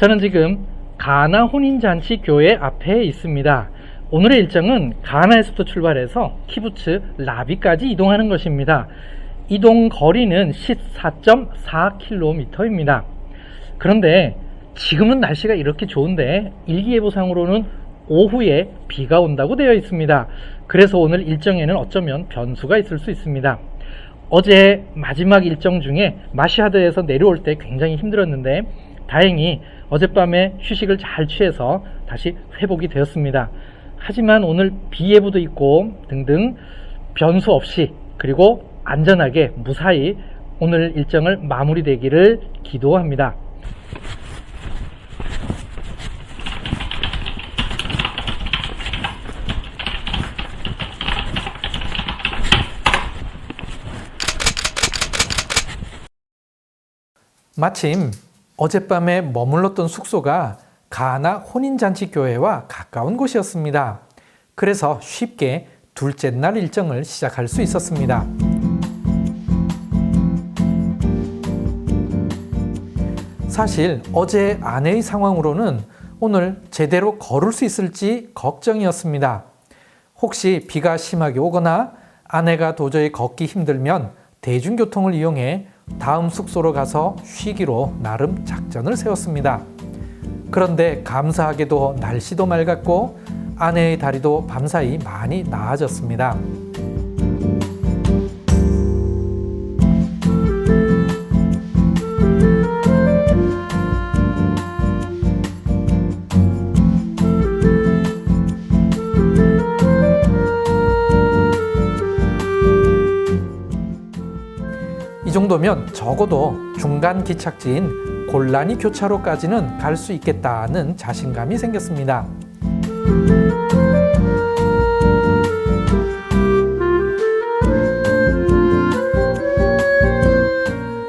저는 지금 가나 혼인잔치 교회 앞에 있습니다. 오늘의 일정은 가나에서부터 출발해서 키부츠 라비까지 이동하는 것입니다. 이동 거리는 14.4km입니다. 그런데 지금은 날씨가 이렇게 좋은데 일기예보상으로는 오후에 비가 온다고 되어 있습니다. 그래서 오늘 일정에는 어쩌면 변수가 있을 수 있습니다. 어제 마지막 일정 중에 마시하드에서 내려올 때 굉장히 힘들었는데 다행히 어젯밤에 휴식을 잘 취해서 다시 회복이 되었습니다. 하지만 오늘 비 예보도 있고 등등 변수 없이 그리고 안전하게 무사히 오늘 일정을 마무리되기를 기도합니다. 마침 어젯밤에 머물렀던 숙소가 가나 혼인잔치 교회와 가까운 곳이었습니다. 그래서 쉽게 둘째 날 일정을 시작할 수 있었습니다. 사실 어제 아내의 상황으로는 오늘 제대로 걸을 수 있을지 걱정이었습니다. 혹시 비가 심하게 오거나 아내가 도저히 걷기 힘들면 대중교통을 이용해 다음 숙소로 가서 쉬기로 나름 작전을 세웠습니다. 그런데 감사하게도 날씨도 맑았고 아내의 다리도 밤사이 많이 나아졌습니다. 이 정도면 적어도 중간 기착지인 골라니 교차로까지는 갈 수 있겠다는 자신감이 생겼습니다.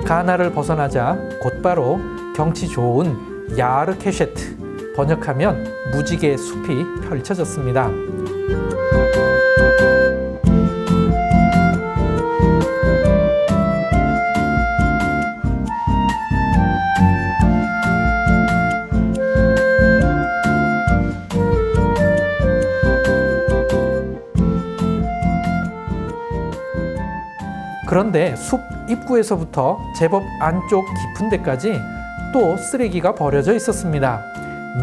가나를 벗어나자 곧바로 경치 좋은 야르 케셰트, 번역하면 무지개 숲이 펼쳐졌습니다. 그런데 숲 입구에서부터 제법 안쪽 깊은 데까지 또 쓰레기가 버려져 있었습니다.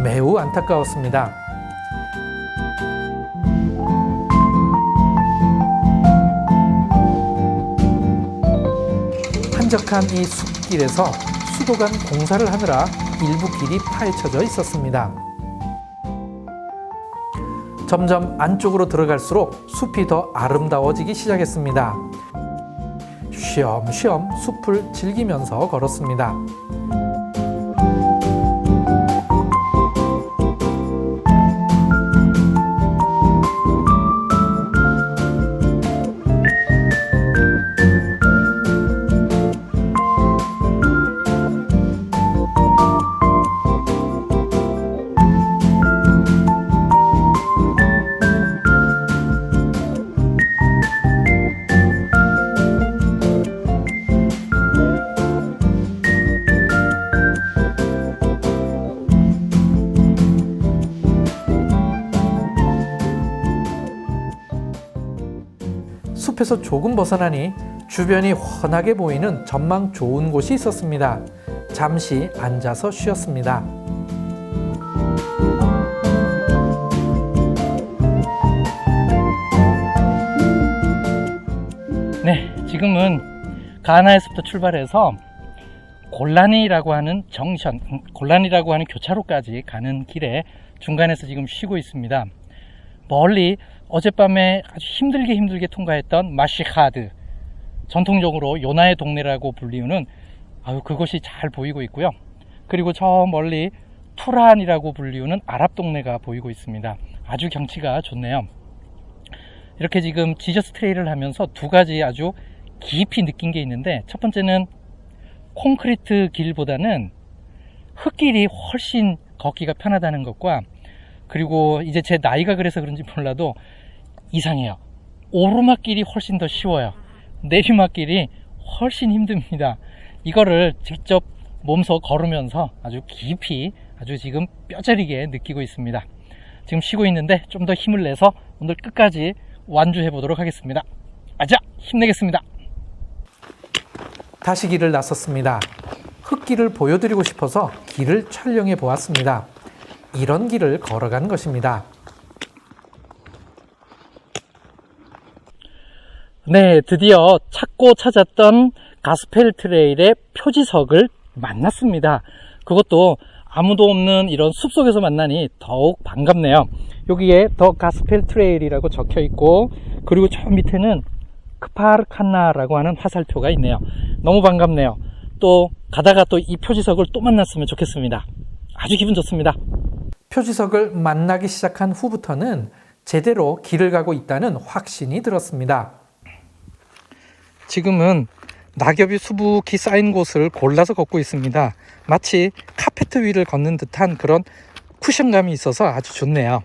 매우 안타까웠습니다. 한적한 이 숲길에서 수도관 공사를 하느라 일부 길이 파헤쳐져 있었습니다. 점점 안쪽으로 들어갈수록 숲이 더 아름다워지기 시작했습니다. 쉬엄쉬엄 숲을 즐기면서 걸었습니다. 숲에서 조금 벗어나니 주변이 훤하게 보이는 전망 좋은 곳이 있었습니다. 잠시 앉아서 쉬었습니다. 네, 지금은 가나에서부터 출발해서 골라니라고 하는 정션, 골라니라고 하는 교차로까지 가는 길에 중간에서 지금 쉬고 있습니다. 멀리 어젯밤에 아주 힘들게 통과했던 마시하드, 전통적으로 요나의 동네라고 불리우는 그곳이 잘 보이고 있고요. 그리고 저 멀리 투란이라고 불리우는 아랍 동네가 보이고 있습니다. 아주 경치가 좋네요. 이렇게 지금 지저스 트레일을 하면서 두 가지 아주 깊이 느낀 게 있는데, 첫 번째는 콘크리트 길보다는 흙길이 훨씬 걷기가 편하다는 것과, 그리고 이제 제 나이가 그래서 그런지 몰라도 이상해요. 오르막길이 훨씬 더 쉬워요. 내리막길이 훨씬 힘듭니다. 이거를 직접 몸소 걸으면서 아주 깊이 아주 지금 뼈저리게 느끼고 있습니다. 지금 쉬고 있는데 좀 더 힘을 내서 오늘 끝까지 완주해 보도록 하겠습니다. 아자, 힘내겠습니다. 다시 길을 나섰습니다. 흙길을 보여드리고 싶어서 길을 촬영해 보았습니다. 이런 길을 걸어간 것입니다. 네, 드디어 찾고 찾았던 가스펠 트레일의 표지석을 만났습니다. 그것도 아무도 없는 이런 숲속에서 만나니 더욱 반갑네요. 여기에 더 가스펠 트레일이라고 적혀 있고, 그리고 저 밑에는 크파르 칸나라고 하는 화살표가 있네요. 너무 반갑네요. 또 가다가 또 이 표지석을 또 만났으면 좋겠습니다. 아주 기분 좋습니다. 표지석을 만나기 시작한 후부터는 제대로 길을 가고 있다는 확신이 들었습니다. 지금은 낙엽이 수북히 쌓인 곳을 골라서 걷고 있습니다. 마치 카페트 위를 걷는 듯한 그런 쿠션감이 있어서 아주 좋네요.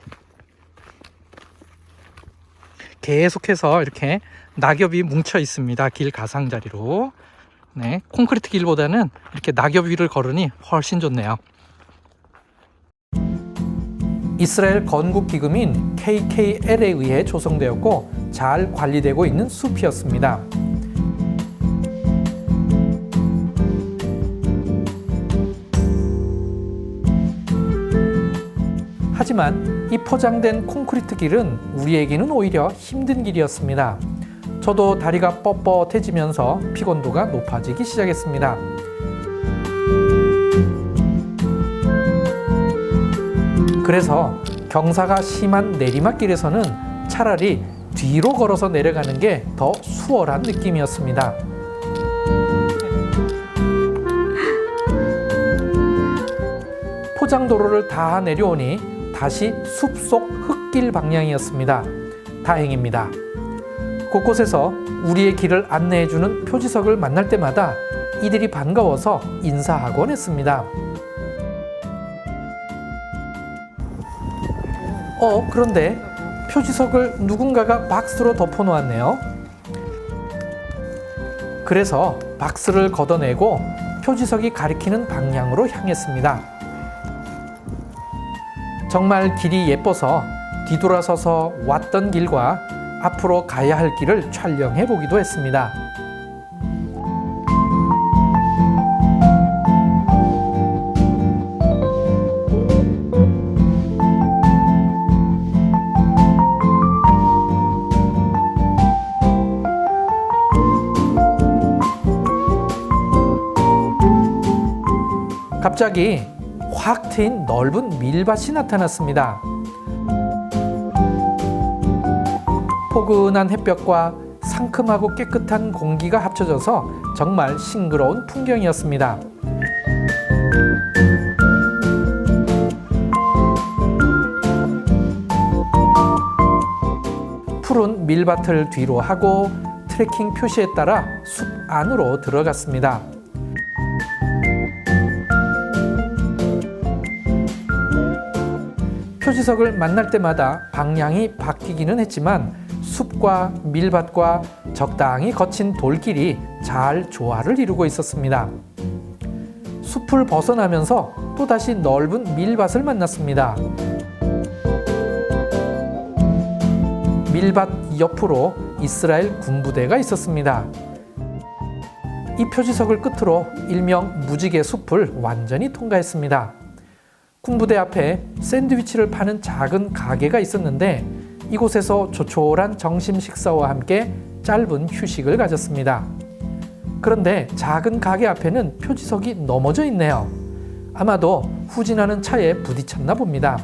계속해서 이렇게 낙엽이 뭉쳐 있습니다. 길 가상자리로. 네, 콘크리트 길보다는 이렇게 낙엽 위를 걸으니 훨씬 좋네요. 이스라엘 건국기금인 KKL에 의해 조성되었고 잘 관리되고 있는 숲이었습니다. 하지만 이 포장된 콘크리트 길은 우리에게는 오히려 힘든 길이었습니다. 저도 다리가 뻣뻣해지면서 피곤도가 높아지기 시작했습니다. 그래서 경사가 심한 내리막길에서는 차라리 뒤로 걸어서 내려가는 게 더 수월한 느낌이었습니다. 포장도로를 다 내려오니 다시 숲속 흙길 방향이었습니다. 다행입니다. 곳곳에서 우리의 길을 안내해주는 표지석을 만날 때마다 이들이 반가워서 인사하곤 했습니다. 그런데 표지석을 누군가가 박스로 덮어놓았네요. 그래서 박스를 걷어내고 표지석이 가리키는 방향으로 향했습니다. 정말 길이 예뻐서 뒤돌아서서 왔던 길과 앞으로 가야 할 길을 촬영해 보기도 했습니다. 갑자기 확 트인 넓은 밀밭이 나타났습니다. 포근한 햇볕과 상큼하고 깨끗한 공기가 합쳐져서 정말 싱그러운 풍경이었습니다. 푸른 밀밭을 뒤로 하고 트레킹 표시에 따라 숲 안으로 들어갔습니다. 표지석을 만날 때마다 방향이 바뀌기는 했지만 숲과 밀밭과 적당히 거친 돌길이 잘 조화를 이루고 있었습니다. 숲을 벗어나면서 또다시 넓은 밀밭을 만났습니다. 밀밭 옆으로 이스라엘 군부대가 있었습니다. 이 표지석을 끝으로 일명 무지개 숲을 완전히 통과했습니다. 군부대 앞에 샌드위치를 파는 작은 가게가 있었는데 이곳에서 조촐한 점심 식사와 함께 짧은 휴식을 가졌습니다. 그런데 작은 가게 앞에는 표지석이 넘어져 있네요. 아마도 후진하는 차에 부딪혔나 봅니다.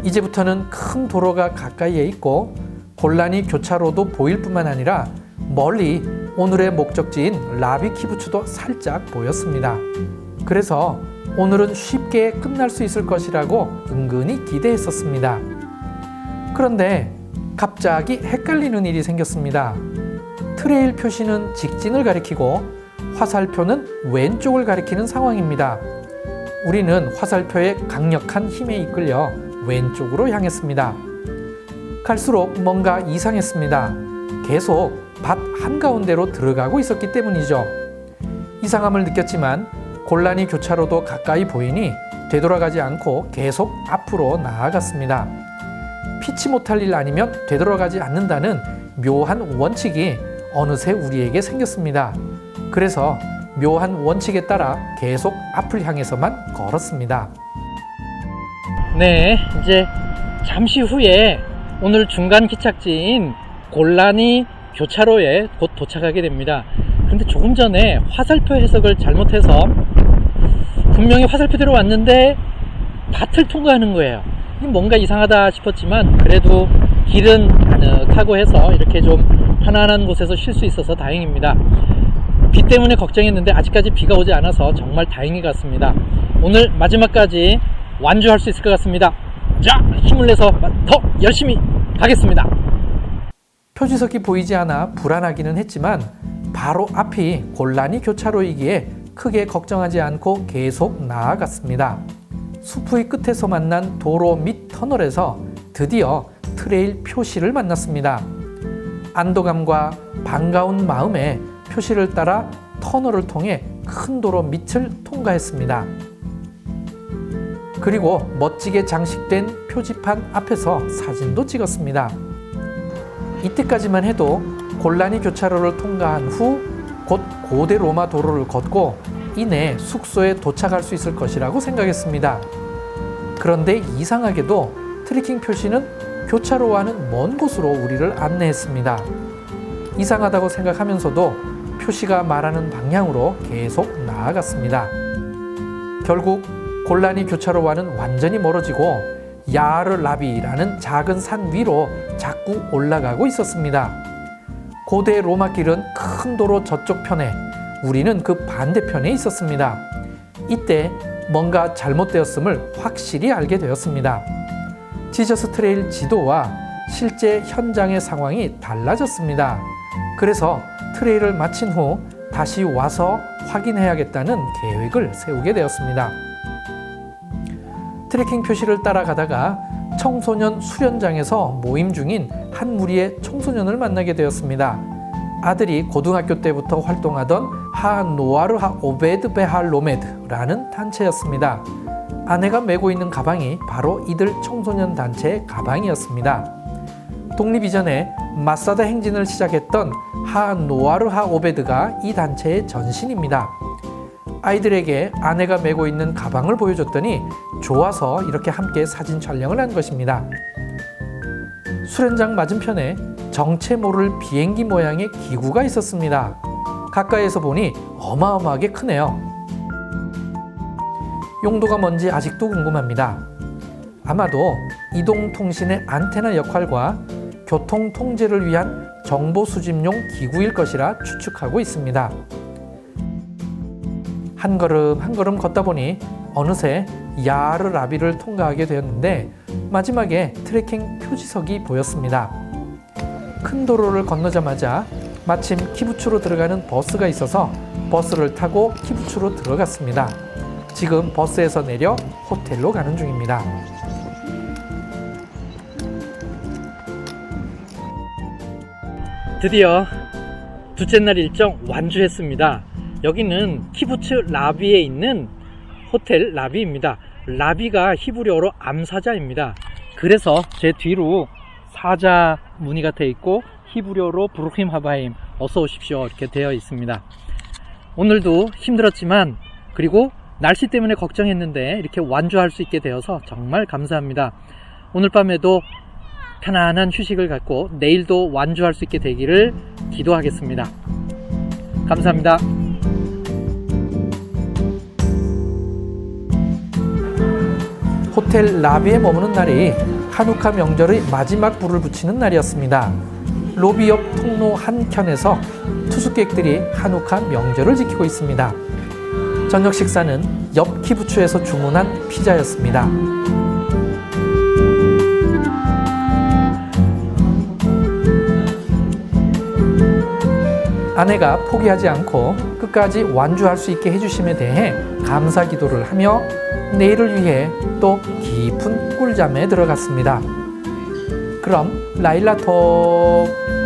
이제부터는 큰 도로가 가까이에 있고 골라니 교차로도 보일 뿐만 아니라 멀리 오늘의 목적지인 라비 키부츠도 살짝 보였습니다. 그래서 오늘은 쉽게 끝날 수 있을 것이라고 은근히 기대했었습니다. 그런데 갑자기 헷갈리는 일이 생겼습니다. 트레일 표시는 직진을 가리키고 화살표는 왼쪽을 가리키는 상황입니다. 우리는 화살표의 강력한 힘에 이끌려 왼쪽으로 향했습니다. 갈수록 뭔가 이상했습니다. 계속 밭 한가운데로 들어가고 있었기 때문이죠. 이상함을 느꼈지만 골란이 교차로도 가까이 보이니 되돌아가지 않고 계속 앞으로 나아갔습니다. 피치 못할 일 아니면 되돌아가지 않는다는 묘한 원칙이 어느새 우리에게 생겼습니다. 그래서 묘한 원칙에 따라 계속 앞을 향해서만 걸었습니다. 네, 이제 잠시 후에 오늘 중간 기착지인 골란이 교차로에 곧 도착하게 됩니다. 그런데 조금 전에 화살표 해석을 잘못해서 분명히 화살표대로 왔는데 밭을 통과하는 거예요. 뭔가 이상하다 싶었지만 그래도 길은 가득하고 해서 이렇게 좀 편안한 곳에서 쉴 수 있어서 다행입니다. 비 때문에 걱정했는데 아직까지 비가 오지 않아서 정말 다행인 것 같습니다. 오늘 마지막까지 완주할 수 있을 것 같습니다. 자, 힘을 내서 더 열심히 가겠습니다. 표지석이 보이지 않아 불안하기는 했지만 바로 앞이 골란이 교차로이기에 크게 걱정하지 않고 계속 나아갔습니다. 숲의 끝에서 만난 도로 및 터널에서 드디어 트레일 표시를 만났습니다. 안도감과 반가운 마음에 표시를 따라 터널을 통해 큰 도로 밑을 통과했습니다. 그리고 멋지게 장식된 표지판 앞에서 사진도 찍었습니다. 이때까지만 해도 골란이 교차로를 통과한 후 곧 고대 로마 도로를 걷고 이내 숙소에 도착할 수 있을 것이라고 생각했습니다. 그런데 이상하게도 트레킹 표시는 교차로와는 먼 곳으로 우리를 안내했습니다. 이상하다고 생각하면서도 표시가 말하는 방향으로 계속 나아갔습니다. 결국 골란이 교차로와는 완전히 멀어지고 야르라비라는 작은 산 위로 자꾸 올라가고 있었습니다. 고대 로마 길은 큰 도로 저쪽 편에, 우리는 그 반대편에 있었습니다. 이때 뭔가 잘못되었음을 확실히 알게 되었습니다. 지저스 트레일 지도와 실제 현장의 상황이 달라졌습니다. 그래서 트레일을 마친 후 다시 와서 확인해야겠다는 계획을 세우게 되었습니다. 트레킹 표시를 따라가다가 청소년 수련장에서 모임 중인 한 무리의 청소년을 만나게 되었습니다. 아들이 고등학교 때부터 활동하던 하노아르하 오베드 베할 로메드라는 단체였습니다. 아내가 메고 있는 가방이 바로 이들 청소년 단체의 가방이었습니다. 독립 이전에 마사다 행진을 시작했던 하노아르하 오베드가 이 단체의 전신입니다. 아이들에게 아내가 메고 있는 가방을 보여줬더니 좋아서 이렇게 함께 사진 촬영을 한 것입니다. 수련장 맞은편에 정체 모를 비행기 모양의 기구가 있었습니다. 가까이에서 보니 어마어마하게 크네요. 용도가 뭔지 아직도 궁금합니다. 아마도 이동통신의 안테나 역할과 교통 통제를 위한 정보 수집용 기구일 것이라 추측하고 있습니다. 한 걸음 한 걸음 걷다 보니 어느새 야르라비를 통과하게 되었는데 마지막에 트레킹 표지석이 보였습니다. 큰 도로를 건너자마자 마침 키부츠로 들어가는 버스가 있어서 버스를 타고 키부츠로 들어갔습니다. 지금 버스에서 내려 호텔로 가는 중입니다. 드디어 둘째 날 일정 완주했습니다. 여기는 키부츠 라비에 있는 호텔 라비입니다. 라비가 히브리어로 암사자입니다. 그래서 제 뒤로 사자 무늬가 되어 있고 히브리어로 브루힘 하바임, 어서 오십시오 이렇게 되어 있습니다. 오늘도 힘들었지만 그리고 날씨 때문에 걱정했는데 이렇게 완주할 수 있게 되어서 정말 감사합니다. 오늘 밤에도 편안한 휴식을 갖고 내일도 완주할 수 있게 되기를 기도하겠습니다. 감사합니다. 호텔 라비에 머무는 날이 하누카 명절의 마지막 불을 붙이는 날이었습니다. 로비 옆 통로 한켠에서 투숙객들이 하누카 명절을 지키고 있습니다. 저녁 식사는 옆 키부츠에서 주문한 피자였습니다. 아내가 포기하지 않고 끝까지 완주할 수 있게 해주심에 대해 감사 기도를 하며 내일을 위해 또 깊은 꿀잠에 들어갔습니다. 그럼 라일라톡.